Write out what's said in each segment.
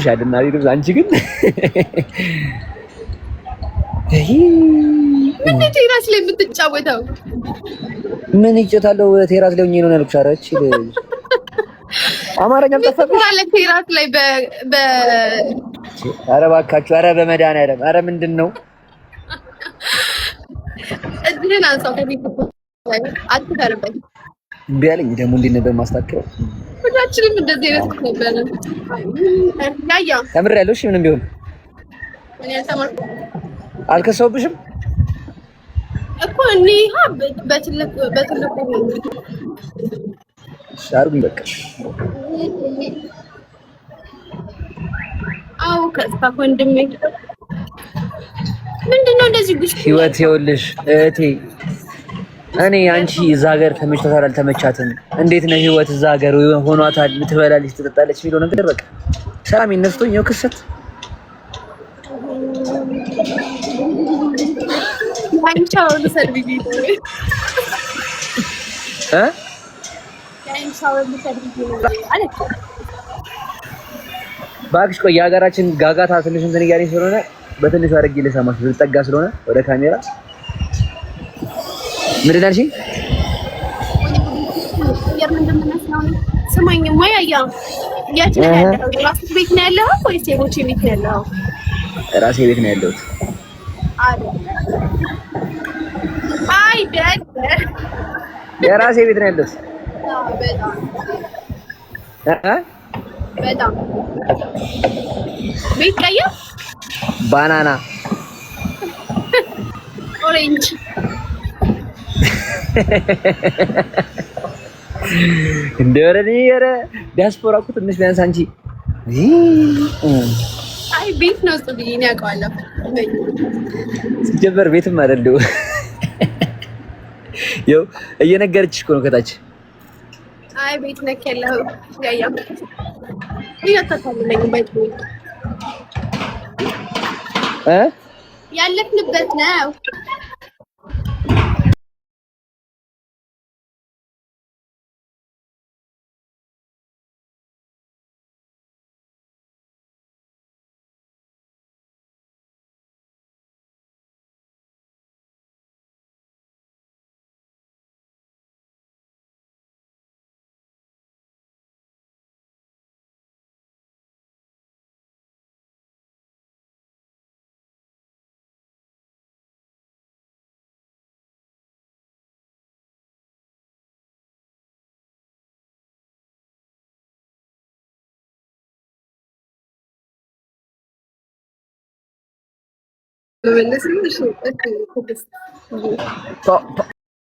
ሻልና ሪዱ አንቺ ግን ምን ቴራስ ላይ የምትጫወተው? ምን ይጫወታለሁ? ቴራስ ላይ ሆኜ ነው ያልኩሽ። ኧረ እቺ ልጅ አማርኛም ጠፋብሽ። ቴራስ ላይ ኧረ እባካችሁ፣ ኧረ በመድኃኒዓለም፣ ኧረ ምንድን ነው? እዚህን አንሳው ከቤት አትፈርበኝ። እምቢ አለኝ ደግሞ። እንዴት ነበር ማስታከው? ሁላችንም እንደዚህ አይነት ነበር። ያያ ተምሬያለሁ። እሺ ምንም ቢሆን እኔ አልተማርኩም። አልከሰውብሽም እኮ እኔ በትልቁ ሻርጉኝ በቃ። አዎ ከስታ ወንድሜ ምንድነው እንደዚህ ጉሽ ህይወት ይኸውልሽ እህቴ፣ እኔ አንቺ እዛ ሀገር ተመችቷታል አልተመቻትም፣ እንዴት ነው ህይወት እዛ ሀገር ሆኗታል፣ ትበላለች ትጠጣለች የሚለው ነገር በቃ ሰላም ይነስቶኝ ነው ክሰት አንቻው ለሰርቪስ ባክሽ ቆይ የሀገራችን ጋጋታ ትንሽ እንትን እያለኝ ስለሆነ በትንሹ አድርጌ ልሰማሽ ልጠጋ ስለሆነ ወደ ካሜራ ምንድን አልሽኝ? ስማኝ ማያያ የት ነው ያለው? ራስህ ቤት ነው ያለው ወይስ የቦቼ ቤት ነው ያለው? ራሴ ቤት ነው ያለሁት። አይ ደግ የራሴ ቤት ነው ያለሁት። በጣም ቤት ቀየር ባናና ኦሬንጅ እንደወረደ የረ ዲያስፖራ እኮ ትንሽ ቢያንስ አንቺ አይ ቤት ነው ጽብዬ ነው ያውቀዋለሁ። ሲጀመር ቤትም አይደለው ያው እየነገረችሽ እኮ ነው ከታች። አይ ቤት ነክ ያለው ያያ ይያታታለኝ ቤት ያለፍንበት ነው።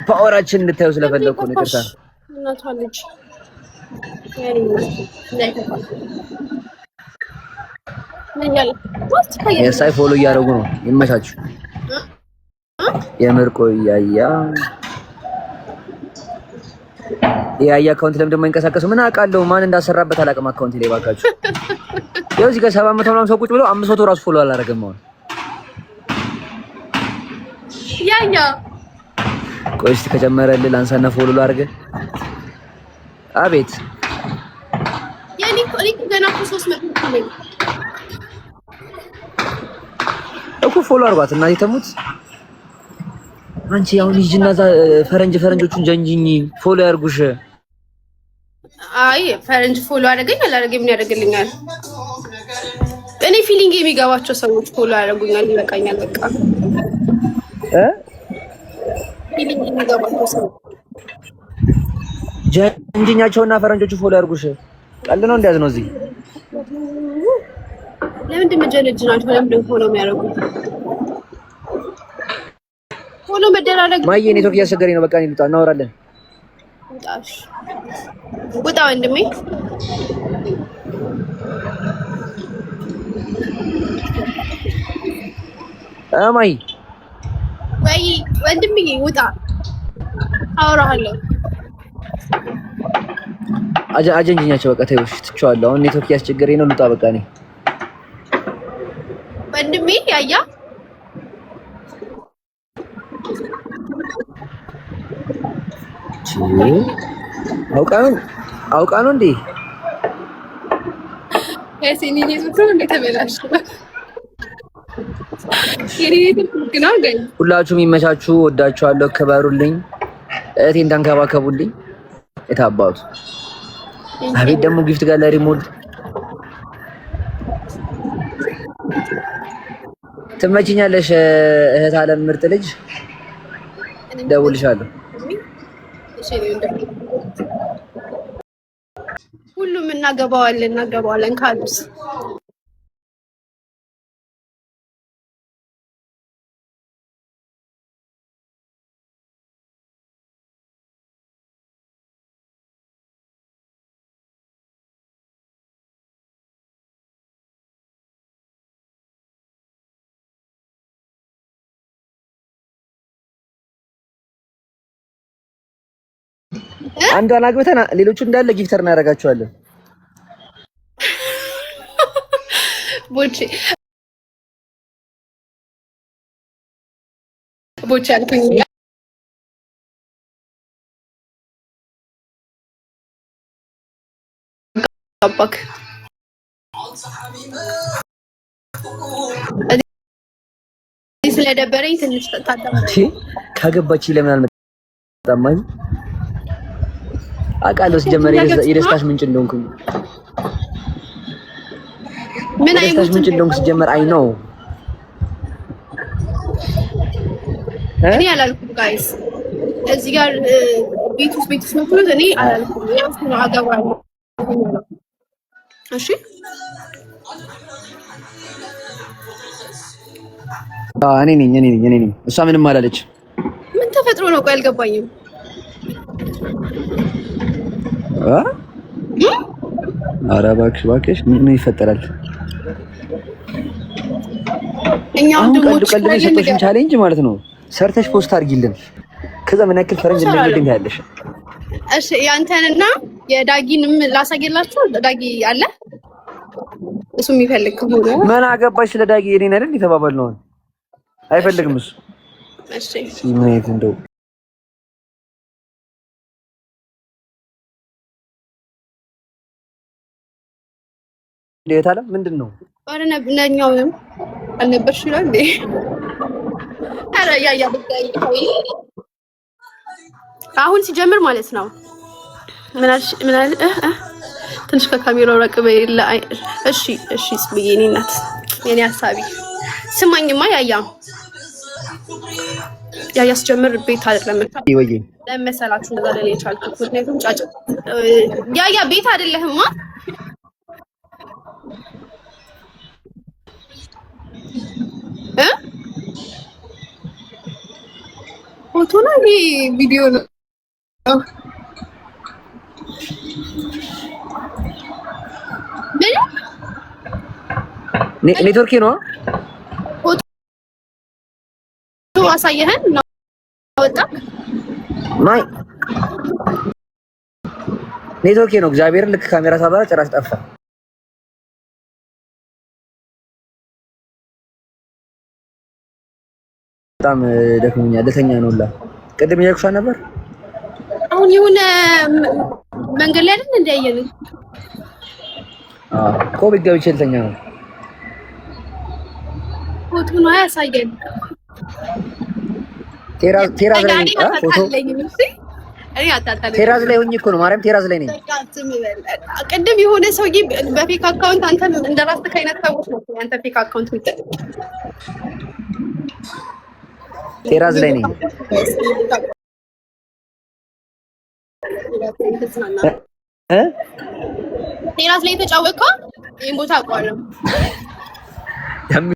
ፓወራችን እንድታዩ ስለፈለኩ ነው። ይቅርታ እናቷ ልጅ የሳይ ፎሎ እያደረጉ ነው። ይመቻችሁ። የምር ቆያያ ያያ አካውንት ለምን ደግሞ አይንቀሳቀስም? ምን አውቃለሁ። ማን እንዳሰራበት አላውቅም። አካውንት ላይ ባካችሁ። ያው እዚህ ጋር 700 ምናምን ሰው ቁጭ ብሎ 500 ራሱ ፎሎ አላደረገም። አሁን ያያ ቆይ እስኪ ከጨመረልህ ላንሳና ፎሎ ላድርግ። አቤት ያኔ ኮሊክ ገና 300 ነው እኮ ፎሎ አድርጓት እና የተሙት አንቺ አሁን ሂጂና ፈረንጆቹን ጀንጂኝ ፎሎ ያርጉሽ። አይ ፈረንጅ ፎሎ አደረገኝ አላደረገኝ ምን ያደርግልኛል? እኔ ፊሊንግ የሚገባቸው ሰዎች ፎሎ ያደርጉኛል። ይበቃኛል በቃ ፊሊንግ የሚገባቸው ሰዎች ጀንጂኛቸውና ፈረንጆቹ ፎሎ ያርጉሽ። ቀል ነው እንዲያዝ ነው እዚህ ለምንድን ነው ጀንጂናቸው? ለምንድን ፎሎ የሚያደርጉት? ፎሎ መደራረግ ማየ ኔትወርክ እያስቸገረኝ ነው። በቃ እኔ ልውጣ፣ እናወራለን። ውጣሽ ውጣ ወንድሜ። ማይ ወይ ወንድሜ ውጣ፣ አወራሃለሁ። አጀንጅኛቸው በቃ ተይው፣ ትቼዋለሁ። አሁን ኔትወርክ እያስቸገረኝ ነው። ልውጣ በቃ እኔ ወንድሜ ያያ አውቃ ነው እንዴ? የሲኒ ቤቱ እንዴት ተበላሽ? የኔ ቤት ግን አገኝ። ሁላችሁም ይመቻችሁ። ወዳችኋለሁ። ክበሩልኝ። እህቴን ተንከባከቡልኝ። የታባቱ አቤት ደግሞ ጊፍት ጋለሪ ሞድ ትመችኛለሽ እህት አለም ምርጥ ልጅ። ደውልሻለሁ። ሁሉም እናገባዋለን ካሉስ አንዷን አግብተን ሌሎቹ እንዳለ ጊፍተር እናደርጋቸዋለን። ቦቼ አልኩኝ። አባክ ስለደበረኝ ትንሽ ታጣጣ ካገባች ለምን አልመጣም? አውቃለሁ ሲጀመር የደስታሽ ምንጭ እንደሆንኩኝ ምን የደስታሽ ምንጭ እንደሆንኩ ሲጀመር አይ ነው። እኔ አላልኩም ጋይስ፣ እዚህ ጋር ቤት ውስጥ ነው ብሎ እኔ አላልኩም። ያው ነው አገባለሁ። እሺ እኔ ነኝ። እሷ ምንም አላለች። ምን ተፈጥሮ ነው? ቆይ አልገባኝም። ኧረ እባክሽ ምን ይፈጠራል? እኛው ቀልድ የሰጠሽን ቻሌንጅ ማለት ነው ሰርተሽ ፖስት አድርጊልን። ከዛ ምን ያክል ፈረንጅ እንደሚወደኝ ያለሽ። እሺ ያንተንና የዳጊንም ላሳየላችሁ። ዳጊ አለ እሱ የሚፈልግ ከሆነ ምን አገባሽ ስለ ዳጊ? የኔን አይደል የተባባልነው። አይፈልግም እሱ። እሺ ሲሜት እንደው ዴታላ ምንድነው? አረ ነኛውንም አልነበርሽ ይላል እንዴ? አረ ያያ በቃይ። አሁን ሲጀምር ማለት ነው ምን አለ ትንሽ ከካሜራው ረቅ በይላ። እሺ ስብዬ የኔ እናት የኔ ሐሳቢ ስማኝማ። ያያ ሲጀምር ቤት አይደለም ወይ ለመሰላችሁ እንደዛ ላይ የቻልኩት ምክንያቱም ጫጭ ያያ ቤት አይደለህማ። ፎቶ ነው ቪዲዮ ነው? ኔትወርክ ነው። ፎቶ አሳየህን ነው ወጣ ማይ ኔትወርክ ነው። እግዚአብሔርን ልክ ካሜራ ሳበራ ጭራሽ ጠፋ። በጣም ደክሞኛል። ለተኛ ነውላ ቅድም እያልኩሽ ነበር። አሁን የሆነ መንገድ ላይ አይደል እንዳያየን ኮቪድ ገብቼ ልተኛ ነው። ፎቶ ነው ያሳየን። ቴራዝ ላይ ፎቶ ቴራዝ ላይ ሆኜ እኮ ነው ማርያም፣ ቴራዝ ላይ ነኝ። ቅድም የሆነ ሰውዬ በፌክ አካውንት አንተ እንደራስህ አይነት ሰዎች ነው አንተ ፌክ አካውንት የሚጠቀም ቴራዝ ላይ ነኝ። ቴራዝ ላይ የተጫወትከው ይሄን ቦታ አውቀዋለሁ።